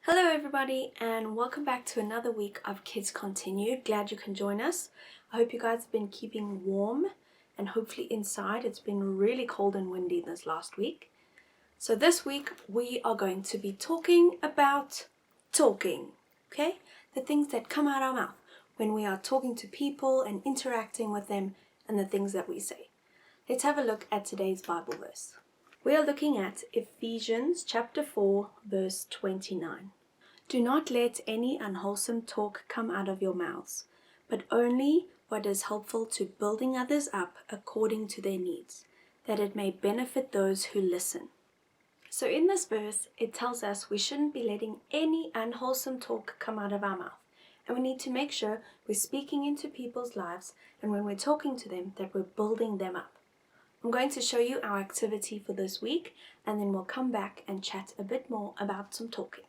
Hello everybody, and welcome back to another week of Kids Continued. Glad you can join us. I hope you guys have been keeping warm and hopefully inside. It's been really cold and windy this last week. So this week we are going to be talking about talking, okay? The things that come out our mouth when we are talking to people and interacting with them, and the things that we say. Let's have a look at today's Bible verse. We are looking at Ephesians chapter 4 verse 29. Do not let any unwholesome talk come out of your mouths, but only what is helpful to building others up according to their needs, that it may benefit those who listen. So in this verse, it tells us we shouldn't be letting any unwholesome talk come out of our mouth. And we need to make sure we're speaking into people's lives, and when we're talking to them, that we're building them up. I'm going to show you our activity for this week, and then we'll come back and chat a bit more about some talking.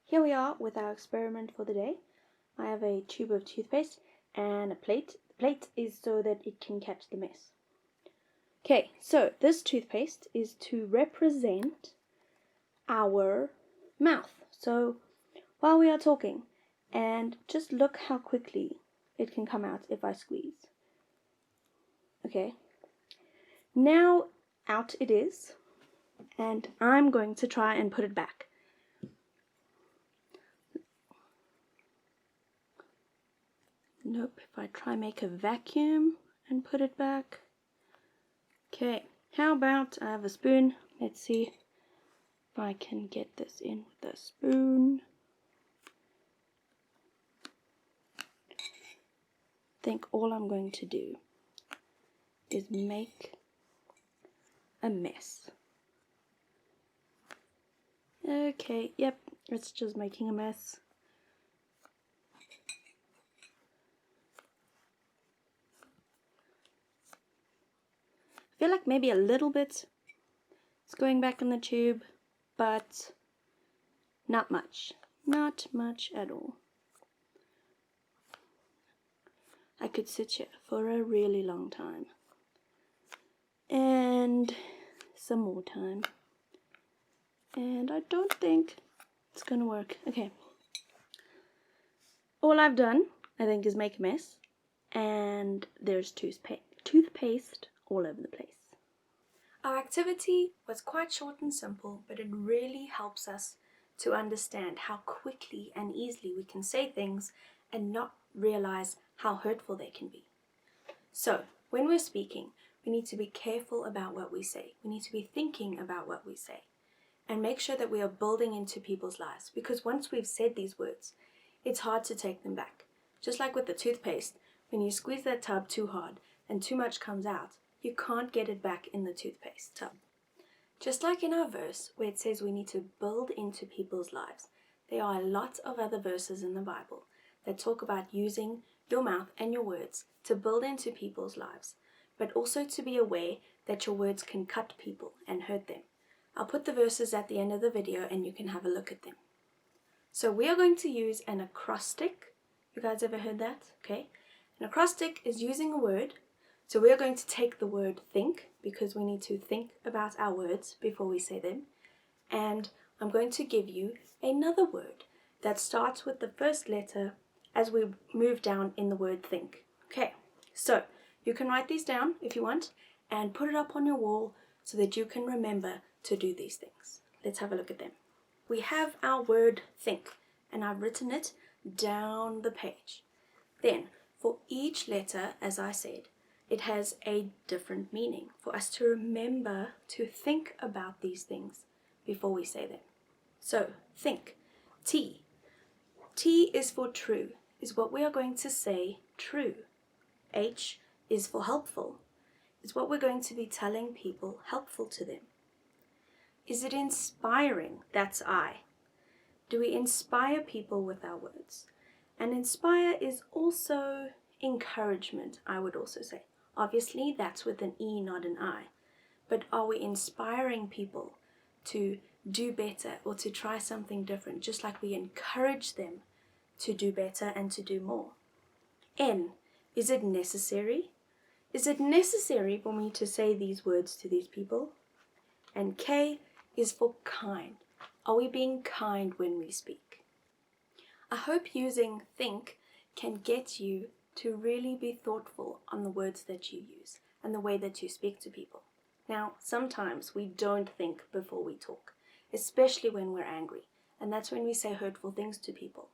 Here we are with our experiment for the day. I have a tube of toothpaste and a plate. The plate is so that it can catch the mess. Okay, so this toothpaste is to represent our mouth. So while we are talking, and just look how quickly it can come out if I squeeze. Okay, now out it is, and I'm going to try and put it back. Nope, if I try make a vacuum and put it back. Okay, how about I have a spoon? Let's see if I can get this in with a spoon. I think all I'm going to do is make a mess. Okay, yep, it's just making a mess. I feel like maybe a little bit is going back in the tube, but not much. Not much at all. I could sit here for a really long time. And some more time. And I don't think it's gonna work. Okay. All I've done, I think, is make a mess. And there's toothpaste all over the place. Our activity was quite short and simple, but it really helps us to understand how quickly and easily we can say things and not realize how hurtful they can be. So, when we're speaking, we need to be careful about what we say. We need to be thinking about what we say and make sure that we are building into people's lives, because once we've said these words, it's hard to take them back. Just like with the toothpaste, when you squeeze that tub too hard and too much comes out, you can't get it back in the toothpaste tub. Just like in our verse where it says we need to build into people's lives, there are a lot of other verses in the Bible that talk about using your mouth and your words to build into people's lives, but also to be aware that your words can cut people and hurt them. I'll put the verses at the end of the video and you can have a look at them. So we are going to use an acrostic. You guys ever heard that? Okay. An acrostic is using a word. So we are going to take the word think, because we need to think about our words before we say them. And I'm going to give you another word that starts with the first letter as we move down in the word think. Okay, so you can write these down if you want and put it up on your wall so that you can remember to do these things. Let's have a look at them. We have our word think, and I've written it down the page. Then, for each letter, as I said, it has a different meaning for us to remember to think about these things before we say them. So, think. T. T is for true, is what we are going to say true. H is for helpful, is what we're going to be telling people helpful to them. Is it inspiring? That's I. Do we inspire people with our words? And inspire is also encouragement, I would also say. Obviously, that's with an E, not an I. But are we inspiring people to do better or to try something different, just like we encourage them to do better and to do more. N, is it necessary? Is it necessary for me to say these words to these people? And K is for kind. Are we being kind when we speak? I hope using think can get you to really be thoughtful on the words that you use and the way that you speak to people. Now, sometimes we don't think before we talk, especially when we're angry, and that's when we say hurtful things to people.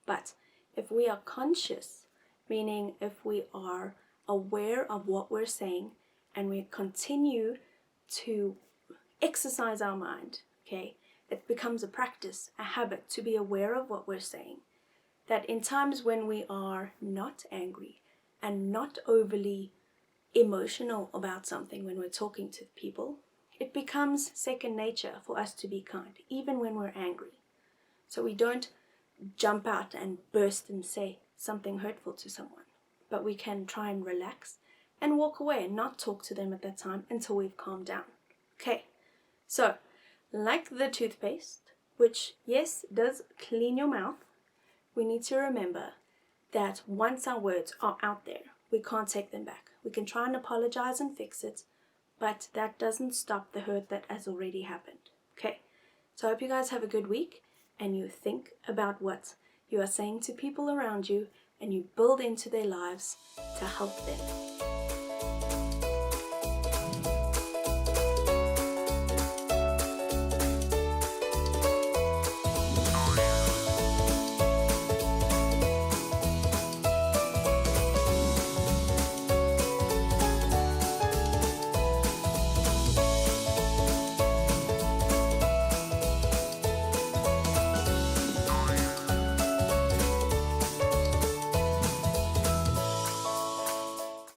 But if we are conscious, meaning if we are aware of what we're saying and we continue to exercise our mind, okay, it becomes a practice, a habit to be aware of what we're saying. That in times when we are not angry and not overly emotional about something when we're talking to people, it becomes second nature for us to be kind, even when we're angry. So we don't jump out and burst and say something hurtful to someone, but we can try and relax and walk away and not talk to them at that time until we've calmed down. Okay, so like the toothpaste, which yes, does clean your mouth, we need to remember that once our words are out there, we can't take them back. We can try and apologize and fix it, but that doesn't stop the hurt that has already happened. Okay, so I hope you guys have a good week and you think about what you are saying to people around you and you build into their lives to help them.